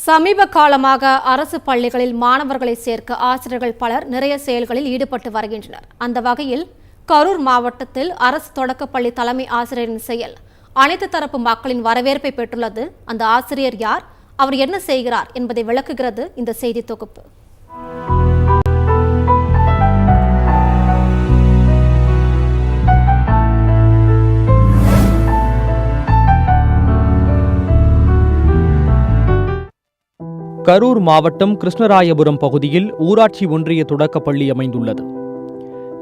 சமீப காலமாக அரசு பள்ளிகளில் மாணவர்களை சேர்க்க ஆசிரியர்கள் பலர் நிறைய செயல்களில் ஈடுபட்டு வருகின்றனர். அந்த வகையில் கரூர் மாவட்டத்தில் அரசு தொடக்கப்பள்ளி தலைமை ஆசிரியரின் செயல் அனைத்து தரப்பு மக்களின் வரவேற்பை பெற்றுள்ளது. அந்த ஆசிரியர் யார், அவர் என்ன செய்கிறார் என்பதை விளக்குகிறது இந்த செய்தி தொகுப்பு. கரூர் மாவட்டம் கிருஷ்ணராயபுரம் பகுதியில் ஊராட்சி ஒன்றிய தொடக்கப்பள்ளி அமைந்துள்ளது.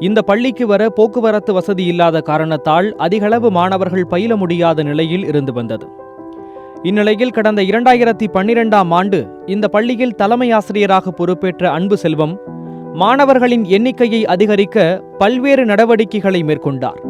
இந்த பள்ளிக்கு வர போக்குவரத்து வசதி இல்லாத காரணத்தால் அதிகளவு மாணவர்கள் பயில முடியாத நிலையில் இருந்து வந்தது. இந்நிலையில் கடந்த 2012ஆம் ஆண்டு இந்த பள்ளியில் தலைமை ஆசிரியராக பொறுப்பேற்ற அன்பு செல்வம் மாணவர்களின் எண்ணிக்கையை அதிகரிக்க பல்வேறு நடவடிக்கைகளை மேற்கொண்டார்.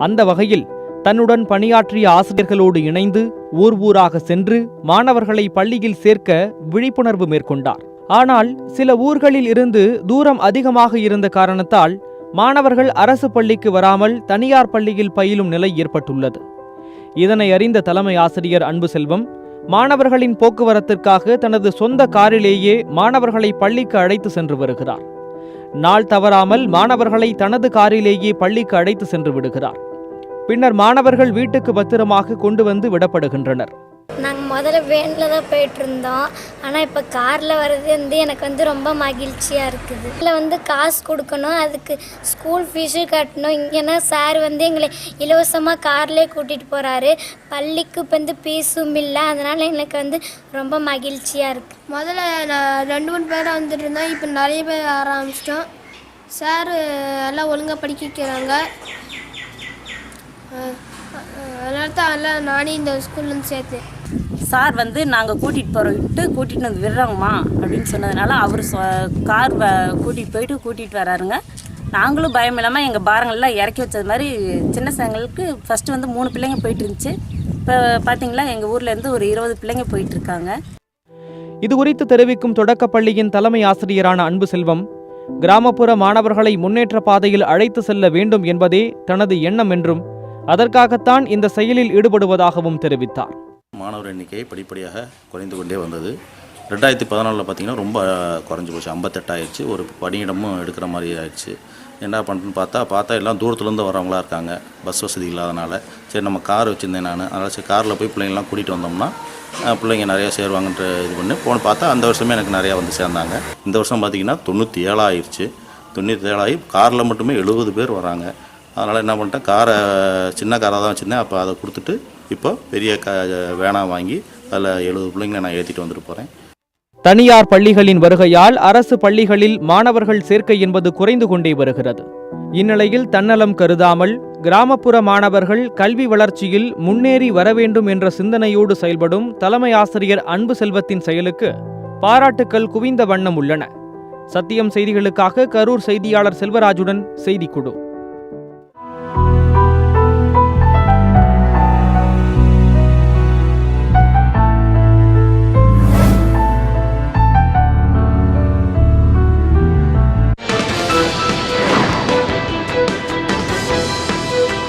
அந்த வகையில் தன்னுடன் பணியாற்றிய ஆசிரியர்களோடு இணைந்து ஊர் ஊராக சென்று மாணவர்களை பள்ளியில் சேர்க்க விழிப்புணர்வு மேற்கொண்டார். ஆனால் சில ஊர்களில் இருந்து தூரம் அதிகமாக இருந்த காரணத்தால் மாணவர்கள் அரசு பள்ளிக்கு வராமல் தனியார் பள்ளியில் பயிலும் நிலை ஏற்பட்டுள்ளது. இதனை அறிந்த தலைமை ஆசிரியர் அன்பு செல்வம் மாணவர்களின் போக்குவரத்திற்காக தனது சொந்த காரிலேயே மாணவர்களை பள்ளிக்கு அழைத்து சென்று வருகிறார். நாள் தவறாமல் மாணவர்களை தனது காரிலேயே பள்ளிக்கு அழைத்து சென்று விடுகிறார். பின்னர் மாணவர்கள் வீட்டுக்கு பத்திரமாக கொண்டு வந்து விடப்படுகின்றனர். நாங்கள் முதல்ல வேனில் தான் போயிட்டு இருந்தோம். ஆனால் இப்போ காரில் வர்றது எனக்கு ரொம்ப மகிழ்ச்சியாக இருக்குது. இதில் காசு கொடுக்கணும், அதுக்கு ஸ்கூல் ஃபீஸு கட்டணும். இங்கேனா சார் எங்களை இலவசமாக கார்லேயே கூட்டிகிட்டு போகிறாரு. பள்ளிக்கு இப்போ ஃபீஸும் இல்லை. அதனால் எனக்கு ரொம்ப மகிழ்ச்சியாக இருக்குது. முதல்ல நான் 2-3 பேராக வந்துட்டு இருந்தோம். இப்போ நிறைய பேர் ஆரம்பிச்சிட்டோம். சார் எல்லாம் ஒழுங்காக படிக்க வைக்கிறாங்க. அதனால தான் எல்லாம் நானே இந்த ஸ்கூல்லேருந்து சேர்த்தேன். சார் நாங்கள் கூட்டிகிட்டு வந்து விடுறோங்கம்மா அப்படின்னு சொன்னதுனால அவர் கார் கூட்டிகிட்டு வராருங்க. நாங்களும் பயம் இல்லாமல் எங்கள் பாரங்கள்லாம் இறக்கி வச்சது மாதிரி சின்ன சங்களுக்கு ஃபஸ்ட்டு 3 பிள்ளைங்க போயிட்டு இருந்துச்சு. இப்போ பார்த்தீங்களா எங்கள் ஊர்லேருந்து ஒரு 20 பிள்ளைங்க போயிட்டுருக்காங்க. இது குறித்து தெரிவிக்கும் தொடக்கப்பள்ளியின் தலைமை ஆசிரியரான அன்பு செல்வம் கிராமப்புற மாணவர்களை முன்னேற்ற பாதையில் அழைத்து செல்ல வேண்டும் என்பதே தனது எண்ணம் என்றும் அதற்காகத்தான் இந்த செயலில் ஈடுபடுவதாகவும் தெரிவித்தார். மாணவர் எண்ணிக்கை படிப்படியாக குறைந்து கொண்டே வந்தது. 2014 பார்த்திங்கன்னா ரொம்ப குறைஞ்சி போச்சு, 58 ஆயிடுச்சு. ஒரு பணியிடமும் எடுக்கிற மாதிரி ஆயிடுச்சு. என்ன பண்ணுறதுன்னு பார்த்தா எல்லாம் தூரத்துலேருந்து வரவங்களா இருக்காங்க. பஸ் வசதி இல்லாதனால சரி நம்ம கார் வச்சுருந்தேன் நான். அதனால் சரி காரில் போய் பிள்ளைங்கள்லாம் கூட்டிகிட்டு வந்தோம்னா பிள்ளைங்க நிறையா சேருவாங்கன்ற இது பண்ணி பார்த்தா அந்த வருஷமே எனக்கு நிறையா சேர்ந்தாங்க. இந்த வருஷம் பார்த்திங்கன்னா 97 ஆயிடுச்சு. 97 ஆகி காரில் மட்டுமே 70 பேர் வராங்க. அதனால் என்ன பண்ணிட்டேன், காரை சின்ன காராக தான் வச்சுருந்தேன். அப்போ அதை கொடுத்துட்டு இப்போ பெரிய வேனாக வாங்கி அதில் 70 பிள்ளைங்களை நான் ஏற்றிட்டு வந்துட்டு போகிறேன். தனியார் பள்ளிகளின் வருகையால் அரசு பள்ளிகளில் மாணவர்கள் சேர்க்கை என்பது குறைந்து கொண்டே வருகிறது. இந்நிலையில் தன்னலம் கருதாமல் கிராமப்புற மாணவர்கள் கல்வி வளர்ச்சியில் முன்னேறி வர வேண்டும் என்ற சிந்தனையோடு செயல்படும் தலைமை ஆசிரியர் அன்பு செல்வத்தின் செயலுக்கு பாராட்டுக்கள் குவிந்த வண்ணம் உள்ளன. சத்தியம் செய்திகளுக்காக கரூர் செய்தியாளர் செல்வராஜுடன் செய்திக்குழு.